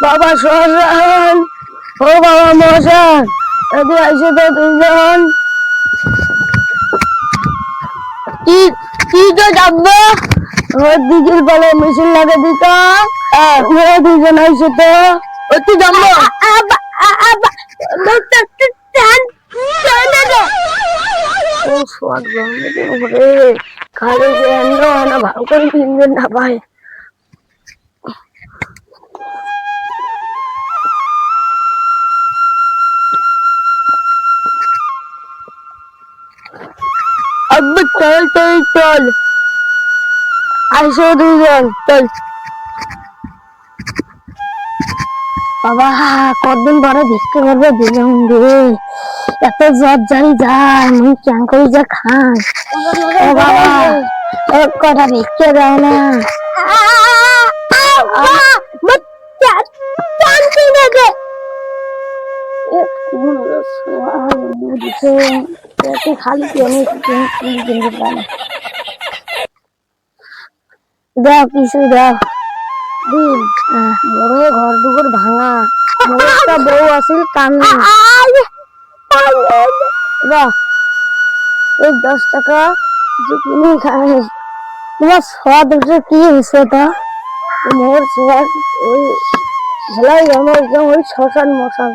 বাবা শ্মশান, ও বাবা মশান, এদিকে আইসো তো দুইজন। কি তো যাবো ওর দিদির বলে মেশিন লাগে দিত, দুইজন আইসো তো একটু যাবো। খালি ভালো করে কিনবেন না ভাই। अब चल चल चल आइसो दुइজন চল। বাবা কতদিন পরে ভিক্ষা করবে দিলাম রে, এত জ্বর জানি যায় মুই কেন করি যা খান। ও বাবা এক কটা ভিক্ষা দাও না। খালি দাও কিছু দাও। ঘর দুপুর ভাঙা, একটা বউ আছিল কান্না। এই 10 টাকা কিনে খাই। তোমার স্বাদ কি হয়েছে তা? মোর স্বাদ ওই ঝেলাই আমার ওই শ্মশান মশান।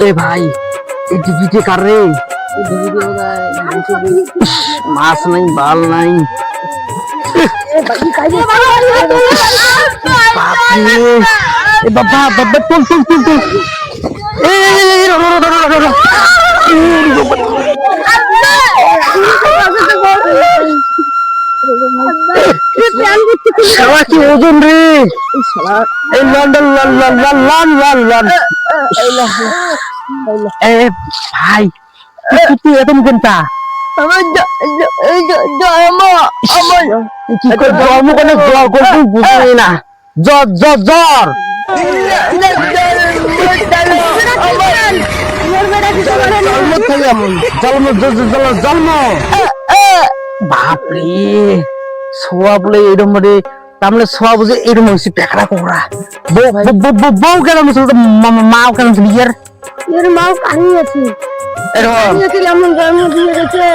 ए भाई ये टिकट कर रहे मास नहीं बाल नहीं बाबा बाबा तुम কি ওজন রে লন্ডন লন্ডন লন্ডন লন্ডন ভাই তুই এত কেনটা বুঝলি না জ্বর জ্বর জ্বর জন্ম বাপরে সোয়া বলে এরম রে তাহলে সোয়া বুঝে এরম হয়েছে পেকড়া কোকড়া বউ কেন মা কেন বিয়ের এর মাও কানিয়েছি এমন জন্ম দিয়ে গেছে।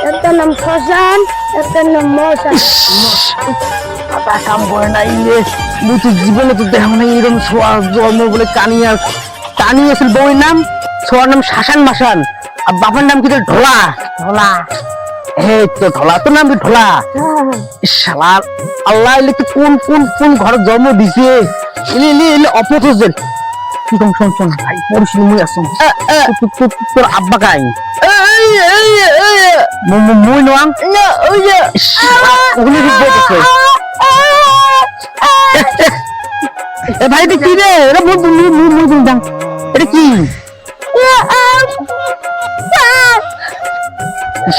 একটা নাম শ্মশান, একটা নাম মশান। বাবা কাম করে না ইয়ে মুই তো জীবনে তো দেখো না এরকম সোয়া জন্ম বলে কানিয়ার কানিয়েছিল বউয়ের নাম সোয়ার নাম শাসান মাসান আর বাবার নাম কি ঢোলা ঢোলা। এই তো ঢোলা তো নাম ঢোলা। শালা আল্লাহ কোন কোন কোন ঘরে জন্ম দিছে অপচেন কি কম শোন শোন ভাই পড়ছিল মুই আসুন তোর আব্বা কাই মুই নোয়াং না ওই যে ওগুলি রিপোর্ট আছে। এ ভাই এটা কি রে এটা মুই বলতাম এটা কি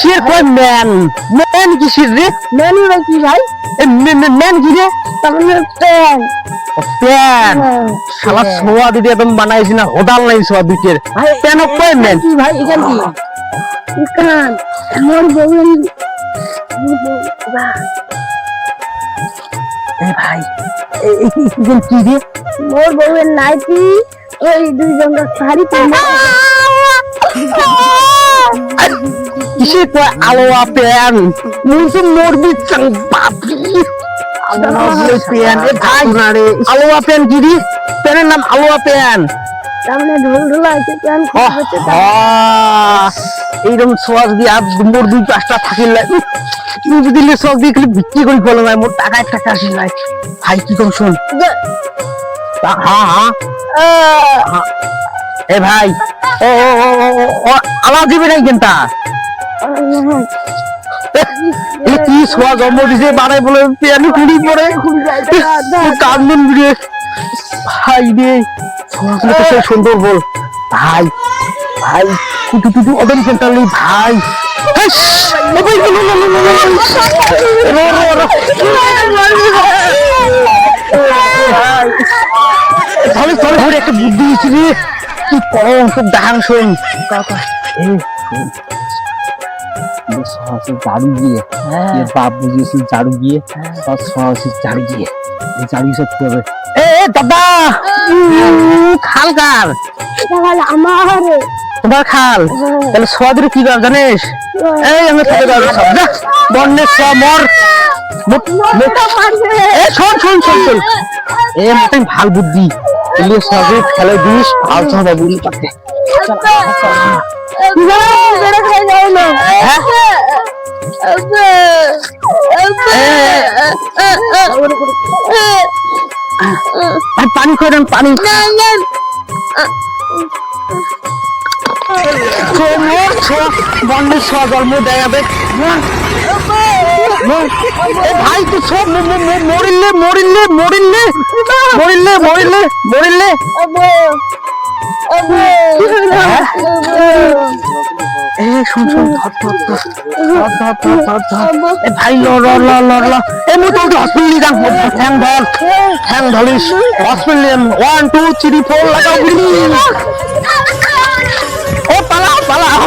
শির কই ম্যান ম্যান কি শির রে ম্যান কি ভাই ম্যান কি রে তাহলে প্যান প্যান শালা সোয়া দিদি একদম বানাইছি না হোদাল নাই সোয়া দুইটের প্যান কই ম্যান কি ভাই এখান কি ইকান আমার বউয়ের এ ভাই এই কি রে মোর বউয়ের নাইটি ওই দুইজন শাড়ি পরে কিসে কয় আলোয়া প্যান মুসুম মরবি চাং বাপি আলোয়া প্যান এ ভাই রে আলোয়া প্যান কি রে প্যানের নাম আলোয়া প্যান সামনে ঢোল ঢোল আছে প্যান হচ্ছে এইরকম সোয়াজ দিয়ে আর মোর দুই পাঁচটা থাকিল তুই যদি সোয়াজ দিয়ে বিক্রি করি বলো না মোর টাকা আসিল নাই ভাই কি কম শোন হ্যাঁ হ্যাঁ এ ভাই ও ও ও ও, ও আওয়াজ দিবে নাই কেনটা এ কি সোয়া জন্ম দিছে বাড়াই বলে পিয়ানো খুঁড়ি পড়ে কান্দন দিয়ে ভাই রে সোয়াগুলো তো সেই সুন্দর বল ভাই ভাই কুটু টুটু অদম সেন্টারলি ভাই হেস, ও ভাই, লো, লো, লো, লো, লো, লো, লো, লো, লো। ভাই, ধরে ধরে ধরে একটা বুদ্ধি হয়েছে রে কি করো খুব দাহান শোন ঝাড়ু দিয়ে বাপ বুঝিয়েছি ঝাড়ু দিয়ে ঝাড়ু দিয়ে ঝাড়ু সব করবে এ দাদা খাল কার আমার তোমার খাল তাহলে সোয়াদের কি কর জানিস এই আমি খেতে পারবো সব যা বন্যের সোয়া মর এ শোন শোন শোন শোন এ মোটাই ভাল বুদ্ধি এলে সোয়াকে খেলে দিস ভাল হবে বুঝলি পাতে পানি করে দেন পানি বন্যের সোয়া জন্ম দেখাবে ভাই তো সব মরিলে মরিলে মরিলে মরিলে মরিলে মরিলে এ শুন শুন ধর ধর ধর ধর ধর ধর ধর এ ভাই ল ল ল ল ল এ মু তো হসপিটালে যাম ঠ্যাং ধরিস হসপিটালে 1 2 3 4 লাগাও ও পালাও পালাও